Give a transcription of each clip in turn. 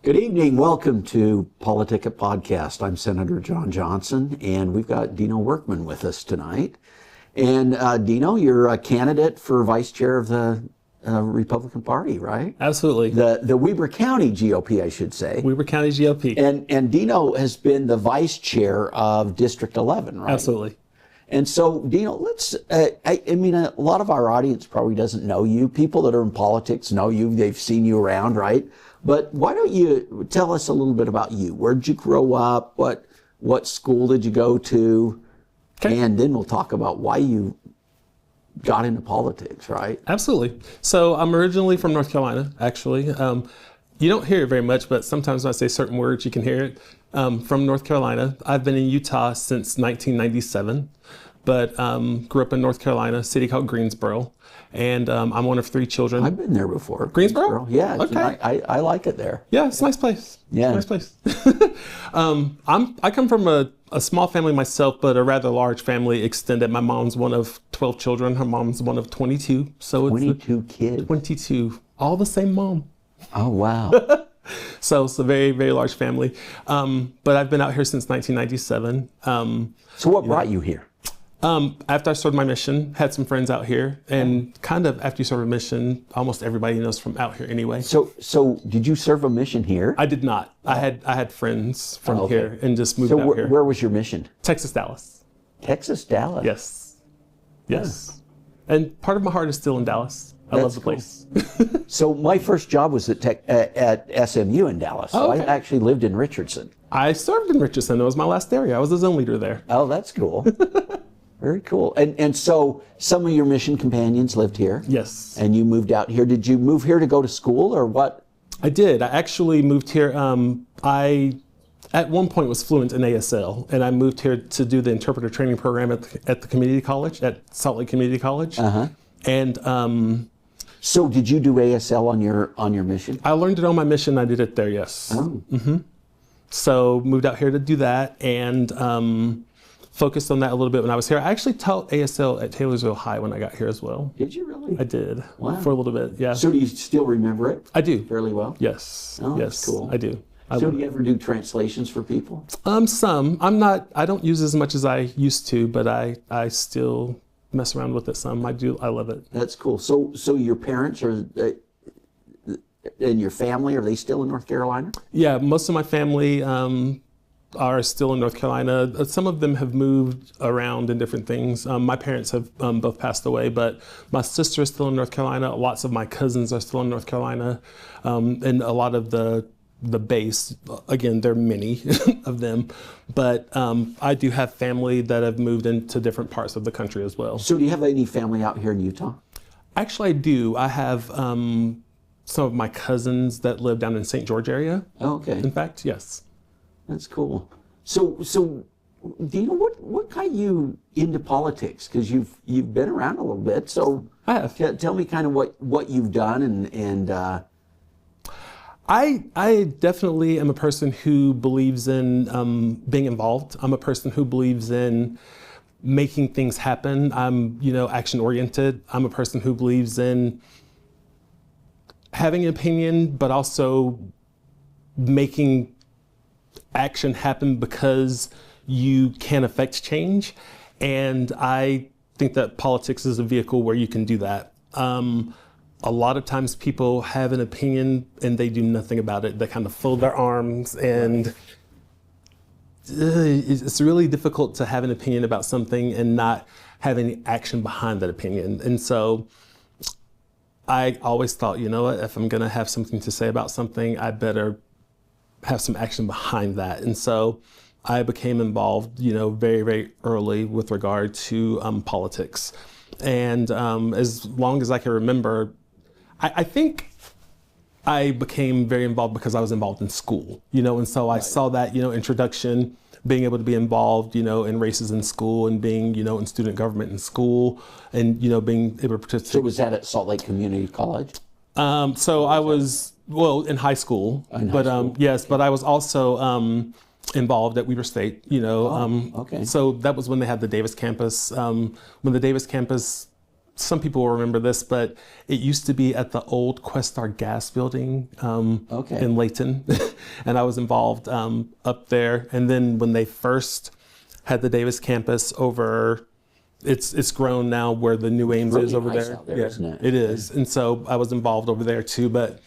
Good evening. Welcome to PoliticIt Podcast. I'm Senator John Johnson, and we've got Dino Workman with us tonight. And Dino, you're a candidate for vice chair of the Republican Party, right? Absolutely. The Weber County GOP, I should say. Weber County GOP. And Dino has been the vice chair of District 11, right? Absolutely. And so, Dino, I mean, a lot of our audience probably doesn't know you. People that are in politics know you. They've seen you around, right? But why don't you tell us a little bit about you? Where did you grow up? What school did you go to? Okay. And then we'll talk about why you got into politics, right? Absolutely. So I'm originally from North Carolina, actually. You don't hear it very much, but sometimes when I say certain words, you can hear it. From North Carolina. I've been in Utah since 1997, but grew up in North Carolina, a city called Greensboro. And I'm one of three children. I've been there before. Greensboro? Yeah. Okay. I like it there. Yeah, it's a nice place. Yeah. It's a nice place. I come from a small family myself, but a rather large family extended. My mom's one of 12 children. Her mom's one of 22. So 22 kids. 22. All the same mom. Oh, wow. So it's a very, very large family. But I've been out here since 1997. So what brought you here? After I started my mission, had some friends out here, and kind of after you serve a mission, almost everybody knows from out here anyway. So did you serve a mission here? I did not. I had friends from here and just moved out here. Where was your mission? Texas, Dallas. Texas, Dallas. Yes. Yes. Yeah. And part of my heart is still in Dallas. I love the place. So my first job was at SMU in Dallas. So okay. I actually lived in Richardson. I served in Richardson. It was my last area. I was the zone leader there. Oh, that's cool. Very cool. And so some of your mission companions lived here. Yes. And you moved out here. Did you move here to go to school or what? I did. I actually moved here. I at one point was fluent in ASL, and I moved here to do the interpreter training program at the community college, at Salt Lake Community College. Uh-huh. And so did you do ASL on your mission? I learned it on my mission. I did it there, yes. Oh. Mm-hmm. So moved out here to do that, and focused on that a little bit when I was here. I actually taught ASL at Taylorsville High when I got here as well. Did you really? I did. Wow. For a little bit, yeah. So do you still remember it? I do. Fairly well? Yes. Oh, yes, that's cool. I do. So do you ever do translations for people? Some. I don't use as much as I used to, but I still mess around with it some. I do. I love it. That's cool. So your parents are and your family, are they still in North Carolina? Yeah, most of my family are still in North Carolina. Some of them have moved around in different things. My parents have both passed away, but my sister is still in North Carolina. Lots of my cousins are still in North Carolina, and a lot of the base, again, there are many of them, but I do have family that have moved into different parts of the country as well. So do you have any family out here in Utah? Actually, I do. I have some of my cousins that live down in St. George area. Oh, okay. In fact, yes. That's cool. So Dino, what got you into politics? Because you've been around a little bit. So I have. Tell me kind of what you've done and I definitely am a person who believes in being involved. I'm a person who believes in making things happen. I'm, action oriented. I'm a person who believes in having an opinion, but also making action happen because you can affect change. And I think that politics is a vehicle where you can do that. A lot of times people have an opinion and they do nothing about it. They kind of fold their arms, and it's really difficult to have an opinion about something and not have any action behind that opinion. And so I always thought, if I'm gonna have something to say about something, I better have some action behind that. And so I became involved, very, very early with regard to politics. And as long as I can remember, I think I became very involved because I was involved in school, and so I saw that, introduction, being able to be involved, in races in school and being, in student government in school and, being able to participate. So was that at Salt Lake Community College? So I was, in high school, yes, but I was also involved at Weber State, okay. So that was when they had the Davis campus. When the Davis campus some people will remember this, but it used to be at the old Questar gas building in Layton. And I was involved up there. And then when they first had the Davis campus over, it's grown now where the New Ames is over nice there. Out there, isn't it? It is. And so I was involved over there too. But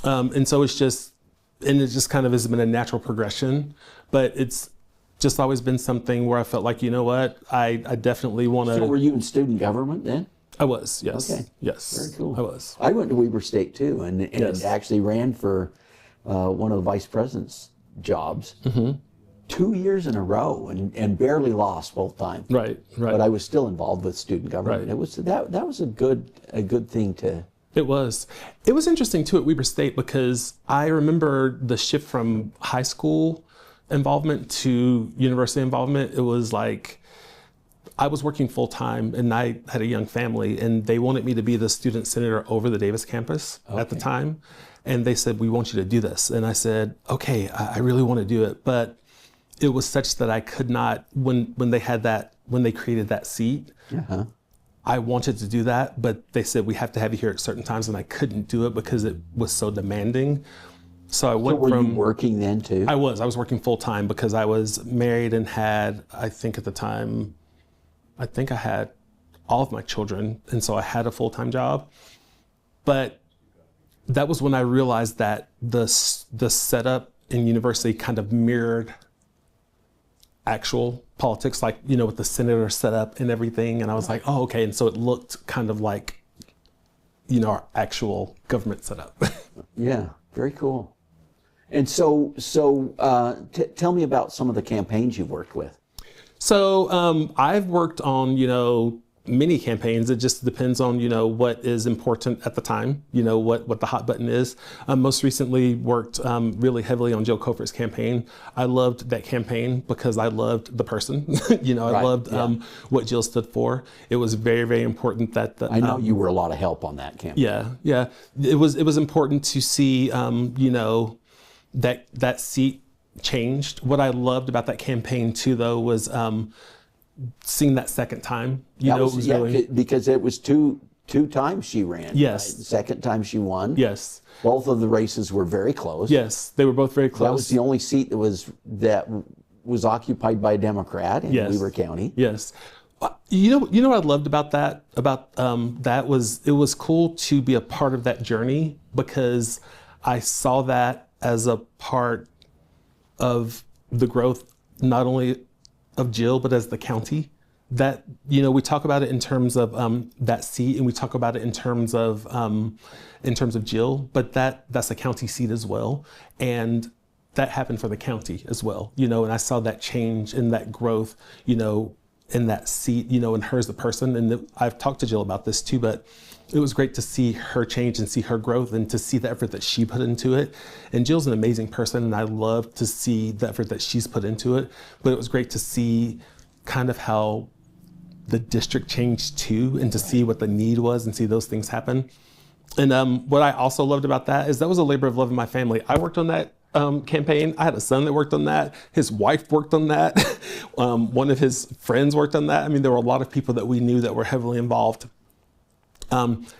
and so it just kind of has been a natural progression. But it's just always been something where I felt like, you know what, I definitely want to. So were you in student government then? I was, yes. Okay. Yes. Very cool. I was. I went to Weber State too, and Yes. actually ran for one of the vice president's jobs 2 years in a row, and barely lost both times. Right. But I was still involved with student government. Right. It was that was a good thing to. It was interesting too at Weber State, because I remember the shift from high school involvement to university involvement. It was like I was working full time and I had a young family, and they wanted me to be the student senator over the Davis campus at the time. And they said, we want you to do this. And I said, okay, I really want to do it. But it was such that I could not, when they created that seat, I wanted to do that, but they said, we have to have you here at certain times, and I couldn't do it because it was so demanding. So I went were you working then too? I was working full time because I was married and had, I think at the time, I had all of my children. And so I had a full-time job. But that was when I realized that the setup in university kind of mirrored actual politics, like, with the senator setup and everything. And I was like, oh, okay. And so it looked kind of like, our actual government setup. Yeah, very cool. And so tell me about some of the campaigns you've worked with. So I've worked on, many campaigns. It just depends on, what is important at the time, what the hot button is. Most recently worked really heavily on Jill Cofert's campaign. I loved that campaign because I loved the person. I loved what Jill stood for. It was very, very important that I know you were a lot of help on that campaign. Yeah. It was important to see, that seat changed. What I loved about that campaign too, though, was seeing that second time. Because it was two times she ran. Yes. Right? The second time she won. Yes. Both of the races were very close. Yes, they were both very close. That was the only seat that was occupied by a Democrat in Weber County. Yes. You know what I loved about that? That was, it was cool to be a part of that journey, because I saw that as a part of the growth, not only of Jill, but as the county. That, we talk about it in terms of that seat, and we talk about it in terms of Jill, but that's a county seat as well. And that happened for the county as well, and I saw that change and that growth, in that seat, and her as the person. And I've talked to Jill about this too, but it was great to see her change and see her growth and to see the effort that she put into it. And Jill's an amazing person, and I love to see the effort that she's put into it. But it was great to see kind of how the district changed too, and to see what the need was and see those things happen. And what I also loved about that is that was a labor of love in my family. I worked on that campaign. I had a son that worked on that. His wife worked on that. One of his friends worked on that. I mean, there were a lot of people that we knew that were heavily involved.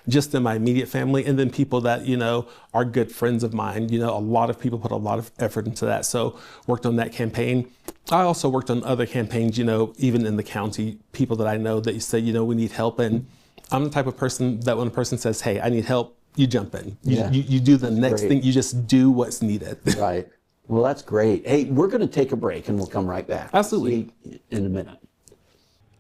Just in my immediate family, and then people that, are good friends of mine. A lot of people put a lot of effort into that. So worked on that campaign. I also worked on other campaigns, even in the county, people that I know that you say, we need help. And I'm the type of person that when a person says, hey, I need help, you jump in. You do the next thing. You just do what's needed. Right. Well, that's great. Hey, we're going to take a break and we'll come right back. Absolutely. See you in a minute.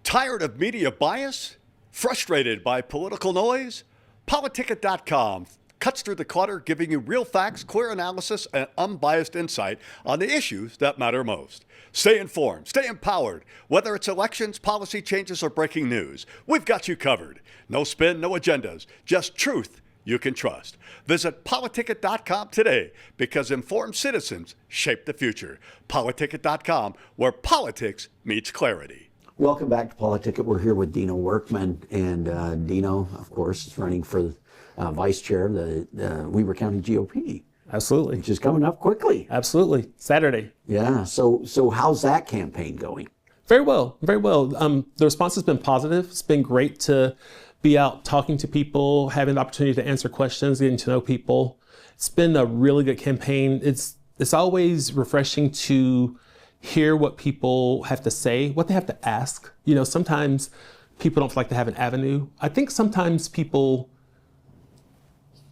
Tired of media bias? Frustrated by political noise? PoliticIt.com cuts through the clutter, giving you real facts, clear analysis, and unbiased insight on the issues that matter most. Stay informed, stay empowered. Whether it's elections, policy changes, or breaking news, we've got you covered. No spin, no agendas, just truth you can trust. Visit PoliticIt.com today, because informed citizens shape the future. PoliticIt.com, where politics meets clarity. Welcome back to PoliticIt. We're here with Dino Workman, and Dino, of course, is running for vice chair of the Weber County GOP. Absolutely. Which is coming up quickly. Absolutely. Saturday. Yeah. So how's that campaign going? Very well. Very well. The response has been positive. It's been great to be out talking to people, having the opportunity to answer questions, getting to know people. It's been a really good campaign. It's always refreshing to hear what people have to say, what they have to ask. You know, sometimes people don't feel like they have an avenue. I think sometimes people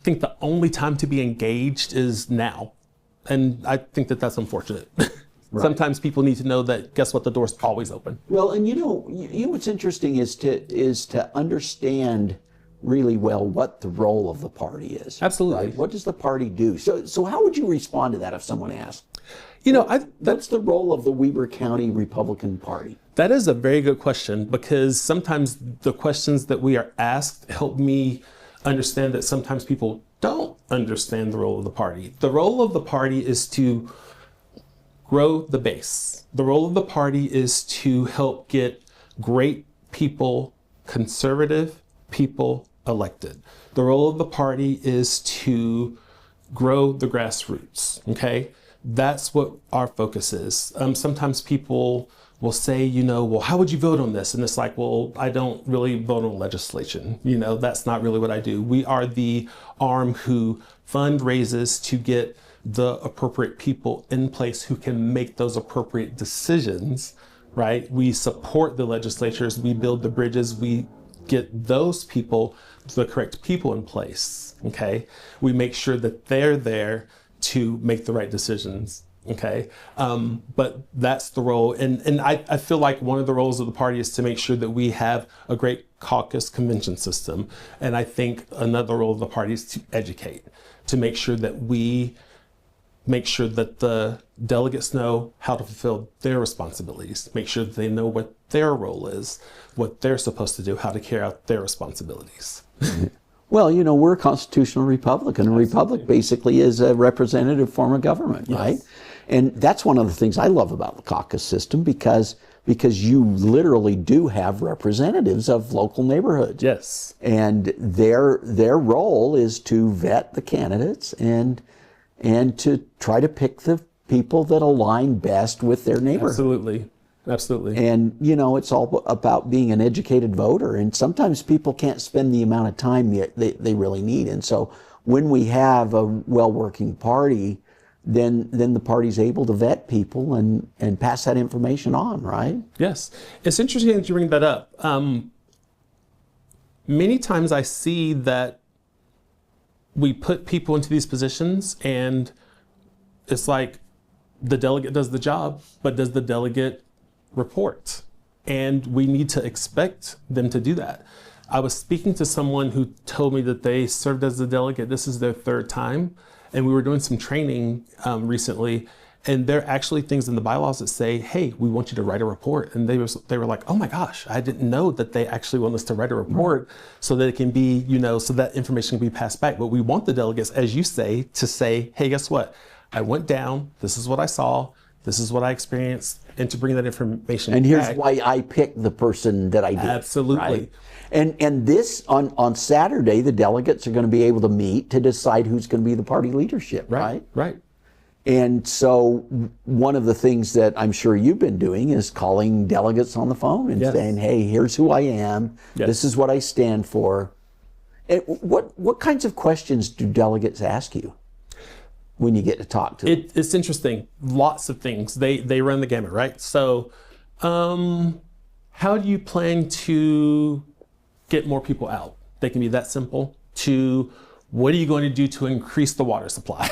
think the only time to be engaged is now. And I think that that's unfortunate. Right. Sometimes people need to know that, guess what, the door's always open. Well, and you know what's interesting is to understand really well what the role of the party is. Absolutely. Right? What does the party do? So how would you respond to that if someone asked? You know, what's the role of the Weber County Republican Party? That is a very good question, because sometimes the questions that we are asked help me understand that sometimes people don't understand the role of the party. The role of the party is to grow the base. The role of the party is to help get great people, conservative people elected. The role of the party is to grow the grassroots, okay? That's what our focus is. Sometimes people will say, you know, well, how would you vote on this? And it's like, well, I don't really vote on legislation. You know, that's not really what I do. We are the arm who fundraises to get the appropriate people in place who can make those appropriate decisions, right? We support the legislatures, we build the bridges, we get those people, the correct people in place, okay? We make sure that they're there to make the right decisions, okay? But that's the role. And I feel like one of the roles of the party is to make sure that we have a great caucus convention system. And I think another role of the party is to educate, to make sure that we make sure that the delegates know how to fulfill their responsibilities, make sure that they know what their role is, what they're supposed to do, how to carry out their responsibilities. Well, you know, we're a constitutional republic, and a republic basically is a representative form of government, yes. Right? And that's one of the things I love about the caucus system, because you literally do have representatives of local neighborhoods. Yes. And their role is to vet the candidates and to try to pick the people that align best with their neighborhood. Absolutely. And, you know, it's all about being an educated voter. And sometimes people can't spend the amount of time they really need. And so when we have a well-working party, then the party's able to vet people and pass that information on, right? Yes. It's interesting that you bring that up. Many times I see that we put people into these positions and it's like the delegate does the job, but does the delegate report? And we need to expect them to do that. I was speaking to someone who told me that they served as a delegate. This is their third time. And we were doing some training recently, and there are actually things in the bylaws that say, hey, we want you to write a report. And they were like, oh my gosh, I didn't know that they actually want us to write a report so that it can be, you know, so that information can be passed back. But we want the delegates, as you say, to say, hey, guess what? I went down, this is what I saw, this is what I experienced, and to bring that information back. And here's why I picked the person that I did. Absolutely. Right? And this, on Saturday, the delegates are going to be able to meet to decide who's going to be the party leadership, right? Right. And so one of the things that I'm sure you've been doing is calling delegates on the phone and saying, hey, here's who I am. Yes. This is what I stand for. And what kinds of questions do delegates ask you when you get to talk to them? It's interesting. Lots of things. They run the gamut, right? So how do you plan to get more people out? They can be that simple. To what are you going to do to increase the water supply?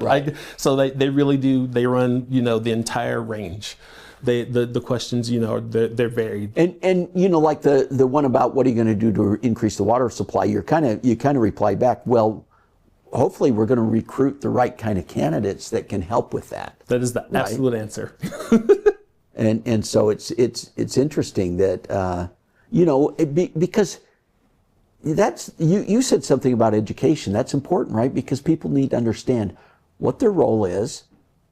Right. So they really do. They run, you know, the entire range. The questions, you know, they're varied. And you know, like the one about what are you going to do to increase the water supply? You kind of reply back, well, hopefully we're going to recruit the right kind of candidates that can help with that. That is the absolute answer. and so it's interesting that you know, because that's you said something about education. That's important, right? Because people need to understand what their role is,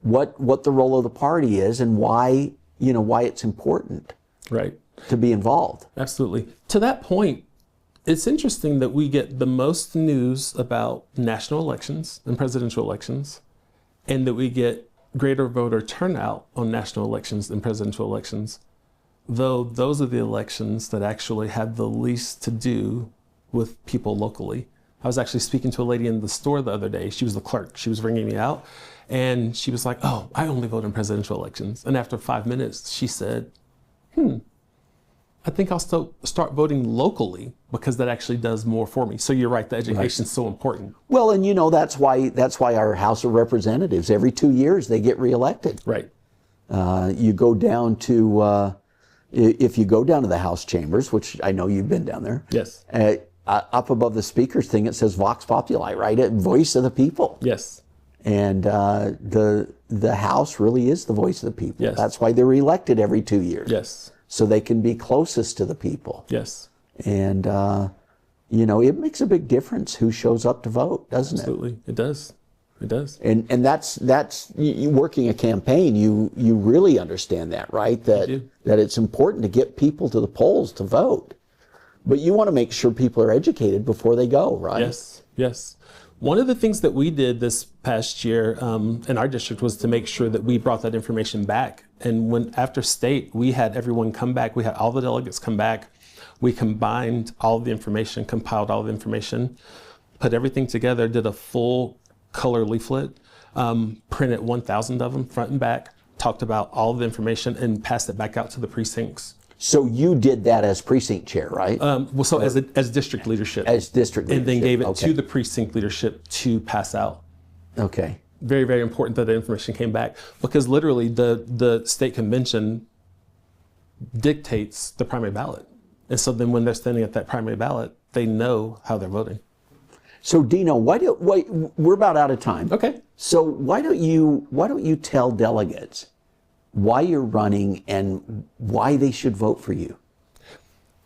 what the role of the party is, and why it's important, right, to be involved. Absolutely. To that point, it's interesting that we get the most news about national elections and presidential elections, and that we get greater voter turnout on national elections and presidential elections. though those are the elections that actually have the least to do with people locally. I was actually speaking to a lady in the store the other day. She was the clerk. She was ringing me out, and she was like, "Oh, I only vote in presidential elections." And after 5 minutes, she said, I think I'll still start voting locally because that actually does more for me. So you're right, the education is so important. Well, and that's why our House of Representatives, every 2 years, they get reelected. Right. You go down to, if you go down to the House chambers, which I know you've been down there. Yes. Up above the speaker's thing, it says Vox Populi, right? Voice of the people. Yes. And the House really is the voice of the people. Yes. That's why they're elected every 2 years. Yes. So they can be closest to the people. Yes. And, it makes a big difference who shows up to vote, doesn't Absolutely. It does. It does. And that's you working a campaign, you really understand that, right? That it's important to get people to the polls to vote. But you want to make sure people are educated before they go, right? Yes. Yes. One of the things that we did this past year in our district was to make sure that we brought that information back. And after state, we had everyone come back. We had all the delegates come back. We combined all of the information, compiled all the information, put everything together, did a full color leaflet, printed 1,000 of them front and back, talked about all of the information, and passed it back out to the precincts. So you did that as precinct chair, right? As district leadership. As district leadership. And then gave it to the precinct leadership to pass out. Okay. Very, very important that the information came back, because literally the state convention dictates the primary ballot. And so then when they're standing at that primary ballot, they know how they're voting. So Dino, we're about out of time. Okay. So why don't you tell delegates why you're running and why they should vote for you?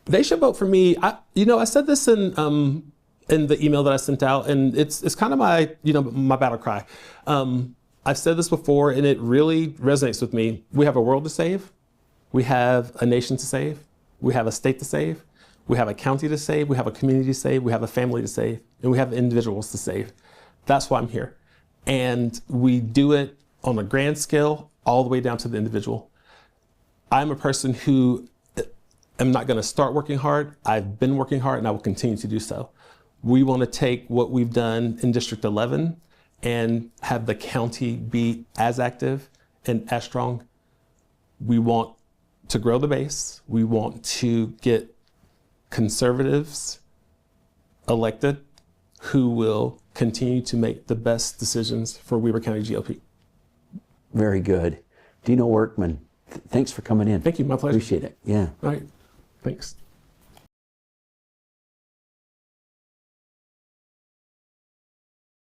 They should vote for me. I said this in the email that I sent out, and it's kind of my battle cry. I've said this before, and it really resonates with me. We have a world to save. We have a nation to save. We have a state to save. We have a county to save. We have a community to save. We have a family to save. And we have individuals to save. That's why I'm here. And we do it on a grand scale, all the way down to the individual. I'm a person who am not going to start working hard. I've been working hard, and I will continue to do so. We want to take what we've done in District 11 and have the county be as active and as strong. We want to grow the base. We want to get conservatives elected who will continue to make the best decisions for Weber County GOP. Very good. Dino Workman, thanks for coming in. Thank you. My pleasure. Appreciate it. Yeah. All right. Thanks.